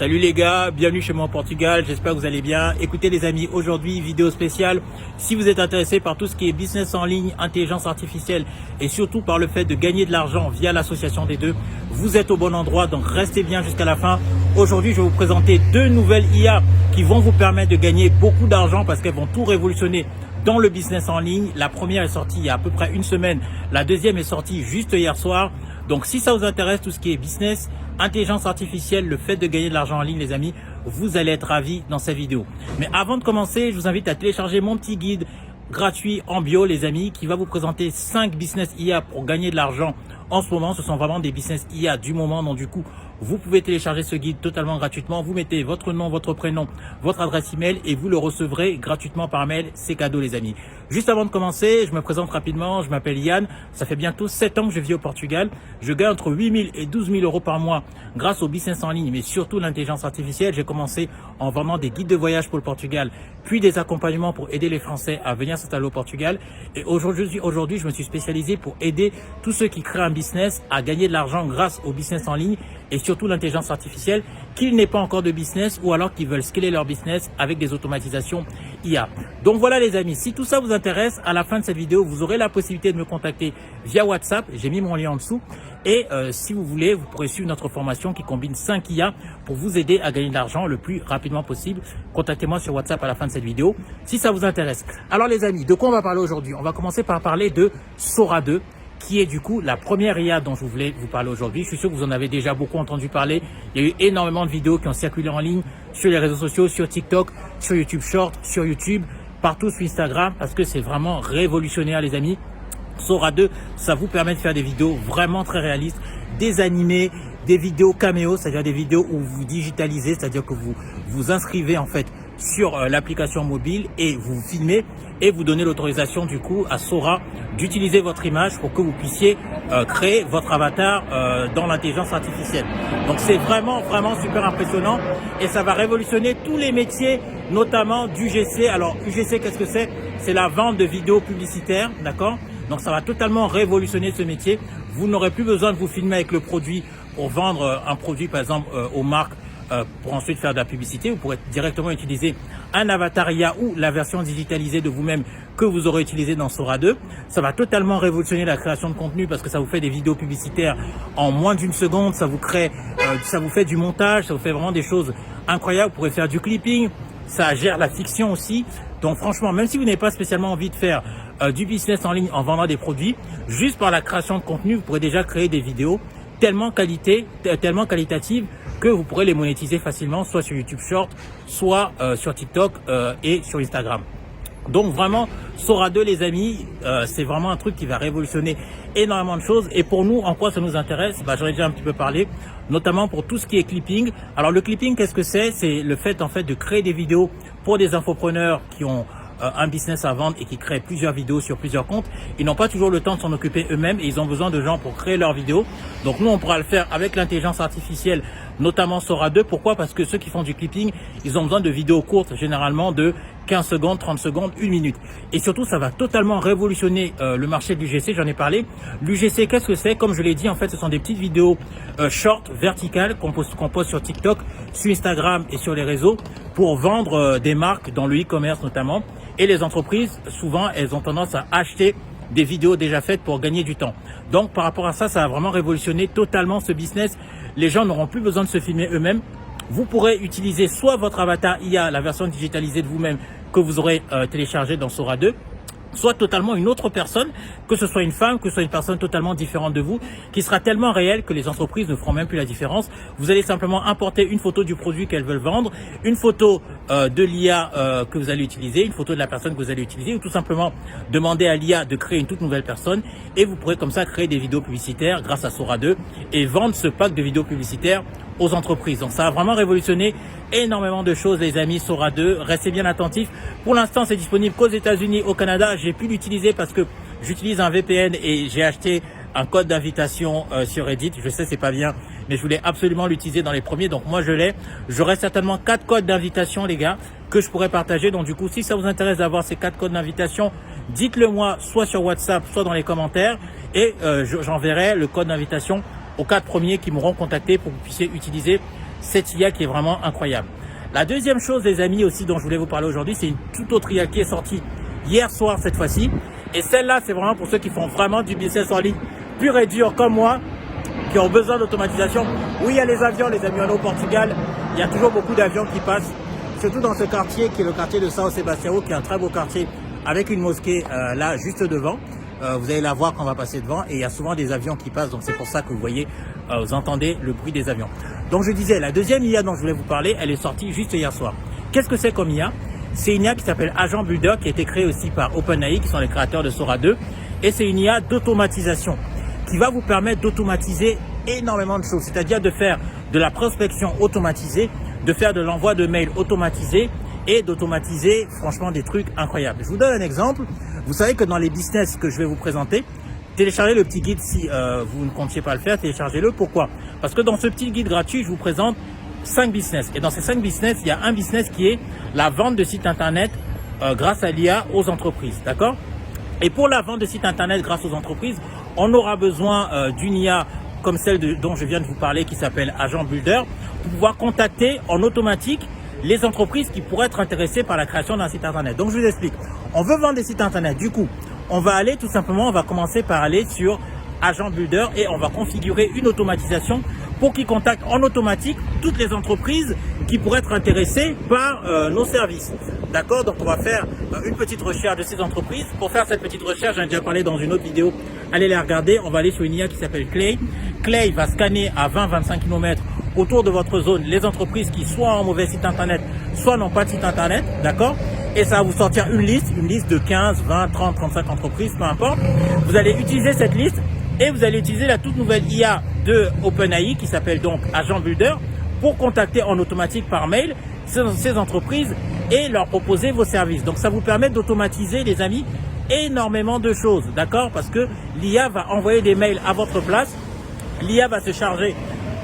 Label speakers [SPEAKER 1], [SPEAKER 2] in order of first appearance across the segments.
[SPEAKER 1] Salut les gars, bienvenue chez moi au Portugal, j'espère que vous allez bien. Écoutez les amis, aujourd'hui vidéo spéciale. Si vous êtes intéressé par tout ce qui est business en ligne, intelligence artificielle et surtout par le fait de gagner de l'argent via l'association des deux, vous êtes au bon endroit, donc restez bien jusqu'à la fin. Aujourd'hui, je vais vous présenter deux nouvelles IA qui vont vous permettre de gagner beaucoup d'argent parce qu'elles vont tout révolutionner dans le business en ligne. La première est sortie il y a à peu près une semaine, la deuxième est sortie juste hier soir. Donc si ça vous intéresse, tout ce qui est business, intelligence artificielle, le fait de gagner de l'argent en ligne les amis, vous allez être ravis dans cette vidéo. Mais avant de commencer, je vous invite à télécharger mon petit guide gratuit en bio les amis qui va vous présenter 5 business IA pour gagner de l'argent en ce moment. Ce sont vraiment des business IA du moment, donc du coup vous pouvez télécharger ce guide totalement gratuitement. Vous mettez votre nom, votre prénom, votre adresse email et vous le recevrez gratuitement par mail. C'est cadeau les amis. Juste avant de commencer, je me présente rapidement. Je m'appelle Yann. Ça fait bientôt 7 ans que je vis au Portugal. Je gagne entre 8 000 et 12 000 euros par mois grâce au business en ligne, mais surtout l'intelligence artificielle. J'ai commencé en vendant des guides de voyage pour le Portugal, puis des accompagnements pour aider les Français à venir s'installer au Portugal. Et aujourd'hui, je me suis spécialisé pour aider tous ceux qui créent un business à gagner de l'argent grâce au business en ligne et surtout l'intelligence artificielle, qu'ils n'aient pas encore de business ou alors qu'ils veulent scaler leur business avec des automatisations IA. Donc voilà les amis, si tout ça vous intéresse, à la fin de cette vidéo, vous aurez la possibilité de me contacter via WhatsApp. J'ai mis mon lien en dessous. Et si vous voulez, vous pourrez suivre notre formation qui combine 5 IA pour vous aider à gagner de l'argent le plus rapidement possible. Contactez-moi sur WhatsApp à la fin de cette vidéo si ça vous intéresse. Alors les amis, de quoi on va parler aujourd'hui? On va commencer par parler de Sora 2. Qui est du coup la première IA dont je voulais vous parler aujourd'hui. Je suis sûr que vous en avez déjà beaucoup entendu parler. Il y a eu énormément de vidéos qui ont circulé en ligne sur les réseaux sociaux, sur TikTok, sur YouTube Short, sur YouTube, partout sur Instagram, parce que c'est vraiment révolutionnaire les amis. Sora 2, ça vous permet de faire des vidéos vraiment très réalistes, des animés, des vidéos caméo, c'est-à-dire des vidéos où vous digitalisez, c'est-à-dire que vous vous inscrivez en fait sur l'application mobile et vous filmez et vous donnez l'autorisation du coup à Sora d'utiliser votre image pour que vous puissiez créer votre avatar dans l'intelligence artificielle. Donc c'est vraiment super impressionnant et ça va révolutionner tous les métiers, notamment d'UGC. Alors UGC, qu'est-ce que c'est? C'est la vente de vidéos publicitaires, d'accord? Donc ça va totalement révolutionner ce métier. Vous n'aurez plus besoin de vous filmer avec le produit pour vendre un produit par exemple aux marques pour ensuite faire de la publicité. Vous pourrez directement utiliser un avatar IA ou la version digitalisée de vous-même que vous aurez utilisé dans Sora 2. Ça va totalement révolutionner la création de contenu parce que ça vous fait des vidéos publicitaires en moins d'une seconde. Ça vous crée, ça vous fait du montage, ça vous fait vraiment des choses incroyables. Vous pourrez faire du clipping, ça gère la fiction aussi. Donc franchement, même si vous n'avez pas spécialement envie de faire du business en ligne en vendant des produits, juste par la création de contenu, vous pourrez déjà créer des vidéos tellement qualitatives que vous pourrez les monétiser facilement, soit sur YouTube Short, soit sur TikTok et sur Instagram. Donc vraiment, Sora 2 les amis, c'est vraiment un truc qui va révolutionner énormément de choses. Et pour nous, en quoi ça nous intéresse? J'en ai déjà un petit peu parlé, notamment pour tout ce qui est clipping. Alors le clipping, qu'est-ce que c'est? C'est le fait en fait de créer des vidéos pour des infopreneurs qui ont un business à vendre et qui créent plusieurs vidéos sur plusieurs comptes. Ils n'ont pas toujours le temps de s'en occuper eux-mêmes et ils ont besoin de gens pour créer leurs vidéos. Donc nous, on pourra le faire avec l'intelligence artificielle, notamment Sora 2. Pourquoi? Parce que ceux qui font du clipping, ils ont besoin de vidéos courtes, généralement de 15 secondes, 30 secondes, 1 minute. Et surtout, ça va totalement révolutionner le marché de l'UGC, j'en ai parlé. L'UGC, qu'est-ce que c'est? Comme je l'ai dit, en fait, ce sont des petites vidéos short, verticales, qu'on poste sur TikTok, sur Instagram et sur les réseaux pour vendre des marques dans le e-commerce notamment. Et les entreprises, souvent, elles ont tendance à acheter des vidéos déjà faites pour gagner du temps. Donc, par rapport à ça, ça va vraiment révolutionner totalement ce business. Les gens n'auront plus besoin de se filmer eux-mêmes. Vous pourrez utiliser soit votre avatar IA, la version digitalisée de vous-même que vous aurez téléchargée dans Sora 2, soit totalement une autre personne, que ce soit une femme, que ce soit une personne totalement différente de vous, qui sera tellement réelle que les entreprises ne feront même plus la différence. Vous allez simplement importer une photo du produit qu'elles veulent vendre, une photo de l'IA que vous allez utiliser, une photo de la personne que vous allez utiliser, ou tout simplement demander à l'IA de créer une toute nouvelle personne, et vous pourrez comme ça créer des vidéos publicitaires grâce à Sora 2 et vendre ce pack de vidéos publicitaires aux entreprises. Donc ça a vraiment révolutionné énormément de choses les amis, Sora 2. Restez bien attentifs. Pour l'instant, c'est disponible qu'aux États-Unis, au Canada. J'ai pu l'utiliser parce que j'utilise un VPN et j'ai acheté un code d'invitation sur Reddit. Je sais, c'est pas bien, mais je voulais absolument l'utiliser dans les premiers. Donc moi, je l'ai. J'aurai certainement 4 codes d'invitation, les gars, que je pourrais partager. Donc du coup, si ça vous intéresse d'avoir ces 4 codes d'invitation, dites-le moi soit sur WhatsApp, soit dans les commentaires. Et j'enverrai le code d'invitation aux 4 premiers qui m'auront contacté pour que vous puissiez utiliser cette IA qui est vraiment incroyable. La deuxième chose, les amis, aussi dont je voulais vous parler aujourd'hui, c'est une toute autre IA qui est sortie hier soir cette fois-ci. Et celle-là, c'est vraiment pour ceux qui font vraiment du business en ligne pur et dur comme moi, qui ont besoin d'automatisation. Oui, il y a les avions, les amis, on est au Portugal. Il y a toujours beaucoup d'avions qui passent, surtout dans ce quartier qui est le quartier de São Sebastião, qui est un très beau quartier avec une mosquée là juste devant. Vous allez la voir quand on va passer devant et il y a souvent des avions qui passent, donc c'est pour ça que vous voyez, vous entendez le bruit des avions. Donc je disais, la deuxième IA dont je voulais vous parler, elle est sortie juste hier soir. Qu'est-ce que c'est comme IA? C'est une IA qui s'appelle Agent Builder, qui a été créée aussi par OpenAI, qui sont les créateurs de Sora 2, et c'est une IA d'automatisation qui va vous permettre d'automatiser énormément de choses, c'est-à-dire de faire de la prospection automatisée, de faire de l'envoi de mails automatisé et d'automatiser franchement des trucs incroyables. Je vous donne un exemple. Vous savez que dans les business que je vais vous présenter, téléchargez le petit guide si vous ne comptiez pas le faire, téléchargez-le. Pourquoi? Parce que dans ce petit guide gratuit, je vous présente 5 business. Et dans ces 5 business, il y a un business qui est la vente de sites internet grâce à l'IA aux entreprises. D'accord? Et pour la vente de sites internet grâce aux entreprises, on aura besoin d'une IA comme celle dont je viens de vous parler qui s'appelle Agent Builder pour pouvoir contacter en automatique les entreprises qui pourraient être intéressées par la création d'un site internet. Donc je vous explique. On veut vendre des sites internet. Du coup, on va aller tout simplement, on va commencer par aller sur Agent Builder et on va configurer une automatisation pour qu'il contacte en automatique toutes les entreprises qui pourraient être intéressées par nos services. D'accord? Donc on va faire une petite recherche de ces entreprises. Pour faire cette petite recherche, j'en ai déjà parlé dans une autre vidéo. Allez la regarder. On va aller sur une IA qui s'appelle Clay. Clay va scanner à 20-25 km autour de votre zone les entreprises qui soit ont mauvais site internet, soit n'ont pas de site internet. D'accord? Et ça va vous sortir une liste de 15, 20, 30, 35 entreprises, peu importe. Vous allez utiliser cette liste et vous allez utiliser la toute nouvelle IA de OpenAI qui s'appelle donc Agent Builder pour contacter en automatique par mail ces entreprises et leur proposer vos services. Donc ça vous permet d'automatiser, les amis, énormément de choses, d'accord? Parce que l'IA va envoyer des mails à votre place. L'IA va se charger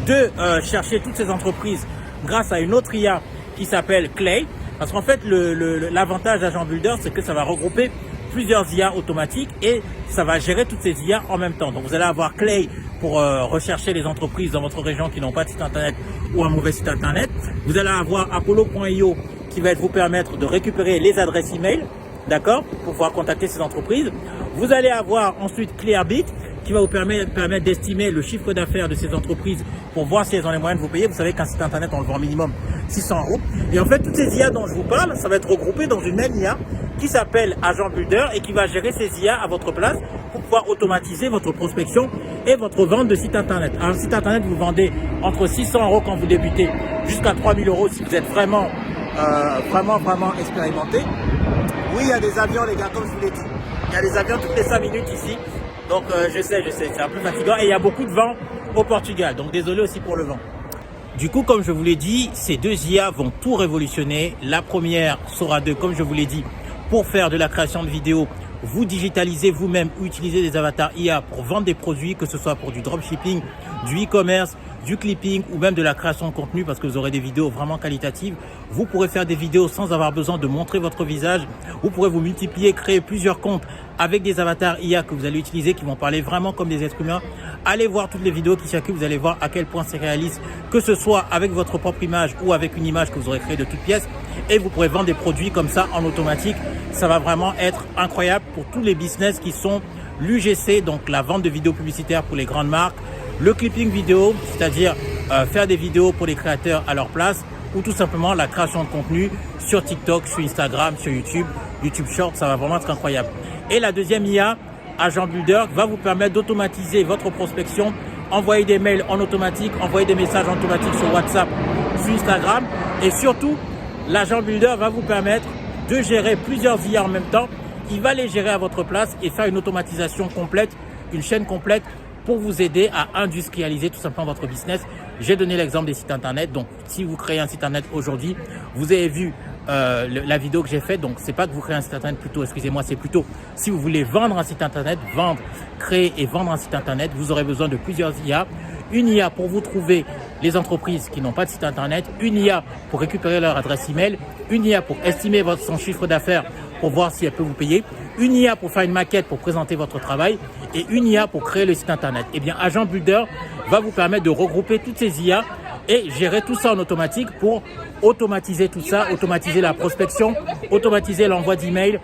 [SPEAKER 1] de chercher toutes ces entreprises grâce à une autre IA qui s'appelle Clay. Parce qu'en fait, l'avantage d'Agent Builder, c'est que ça va regrouper plusieurs IA automatiques et ça va gérer toutes ces IA en même temps. Donc vous allez avoir Clay pour rechercher les entreprises dans votre région qui n'ont pas de site internet ou un mauvais site internet. Vous allez avoir Apollo.io qui va vous permettre de récupérer les adresses email, d'accord, pour pouvoir contacter ces entreprises. Vous allez avoir ensuite Clearbit qui va vous permettre d'estimer le chiffre d'affaires de ces entreprises pour voir si elles ont les moyens de vous payer. Vous savez qu'un site internet, on le vend minimum 600 €. Et en fait, toutes ces IA dont je vous parle, ça va être regroupé dans une même IA qui s'appelle Agent Builder et qui va gérer ces IA à votre place pour pouvoir automatiser votre prospection et votre vente de site internet. Un site internet, vous vendez entre 600 € quand vous débutez jusqu'à 3000 € si vous êtes vraiment expérimenté. Oui, il y a des avions, les gars, comme je vous l'ai dit. Il y a des avions toutes les 5 minutes ici. Donc je sais, c'est un peu fatigant et il y a beaucoup de vent au Portugal. Donc désolé aussi pour le vent. Du coup, comme je vous l'ai dit, ces deux IA vont tout révolutionner. La première, Sora 2, comme je vous l'ai dit, pour faire de la création de vidéos, vous digitalisez vous-même ou utilisez des avatars IA pour vendre des produits, que ce soit pour du dropshipping, du e-commerce, du clipping ou même de la création de contenu parce que vous aurez des vidéos vraiment qualitatives. Vous pourrez faire des vidéos sans avoir besoin de montrer votre visage. Vous pourrez vous multiplier, créer plusieurs comptes avec des avatars IA que vous allez utiliser qui vont parler vraiment comme des êtres humains. Allez voir toutes les vidéos qui circulent, vous allez voir à quel point c'est réaliste, que ce soit avec votre propre image ou avec une image que vous aurez créée de toutes pièces. Et vous pourrez vendre des produits comme ça en automatique. Ça va vraiment être incroyable pour tous les business qui sont l'UGC, donc la vente de vidéos publicitaires pour les grandes marques, le clipping vidéo, c'est-à-dire faire des vidéos pour les créateurs à leur place, ou tout simplement la création de contenu sur TikTok, sur Instagram, sur YouTube, YouTube Short, ça va vraiment être incroyable. Et la deuxième IA, Agent Builder, va vous permettre d'automatiser votre prospection, envoyer des mails en automatique, envoyer des messages en automatique sur WhatsApp, sur Instagram, et surtout, l'Agent Builder va vous permettre de gérer plusieurs IA en même temps. Il va les gérer à votre place et faire une automatisation complète, une chaîne complète pour vous aider à industrialiser tout simplement votre business. J'ai donné l'exemple des sites internet. Donc, si vous créez un site internet aujourd'hui, vous avez vu la vidéo que j'ai faite. Donc, c'est pas que vous créez un site internet plutôt, excusez-moi, c'est plutôt si vous voulez vendre un site internet, créer et vendre un site internet, vous aurez besoin de plusieurs IA. Une IA pour vous trouver les entreprises qui n'ont pas de site internet, une IA pour récupérer leur adresse email, une IA pour estimer son chiffre d'affaires pour voir si elle peut vous payer, une IA pour faire une maquette pour présenter votre travail et une IA pour créer le site internet. Eh bien, Agent Builder va vous permettre de regrouper toutes ces IA et gérer tout ça en automatique pour automatiser tout ça, automatiser la prospection, automatiser l'envoi d'emails,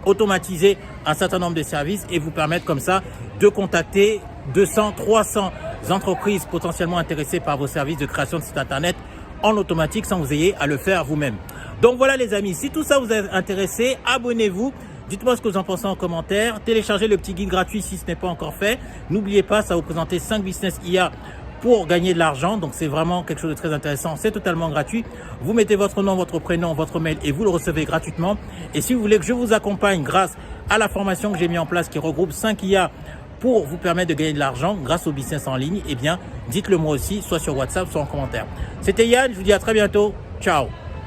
[SPEAKER 1] automatiser un certain nombre de services et vous permettre comme ça de contacter 200, 300 entreprises potentiellement intéressées par vos services de création de site internet en automatique sans vous ayez à le faire vous-même. Donc voilà les amis, si tout ça vous a intéressé, abonnez-vous. Dites-moi ce que vous en pensez en commentaire. Téléchargez le petit guide gratuit si ce n'est pas encore fait. N'oubliez pas, ça va vous présenter 5 business IA pour gagner de l'argent. Donc c'est vraiment quelque chose de très intéressant. C'est totalement gratuit. Vous mettez votre nom, votre prénom, votre mail et vous le recevez gratuitement. Et si vous voulez que je vous accompagne grâce à la formation que j'ai mis en place qui regroupe 5 IA pour vous permettre de gagner de l'argent grâce au business en ligne, eh bien, dites-le moi aussi, soit sur WhatsApp, soit en commentaire. C'était Yann, je vous dis à très bientôt. Ciao.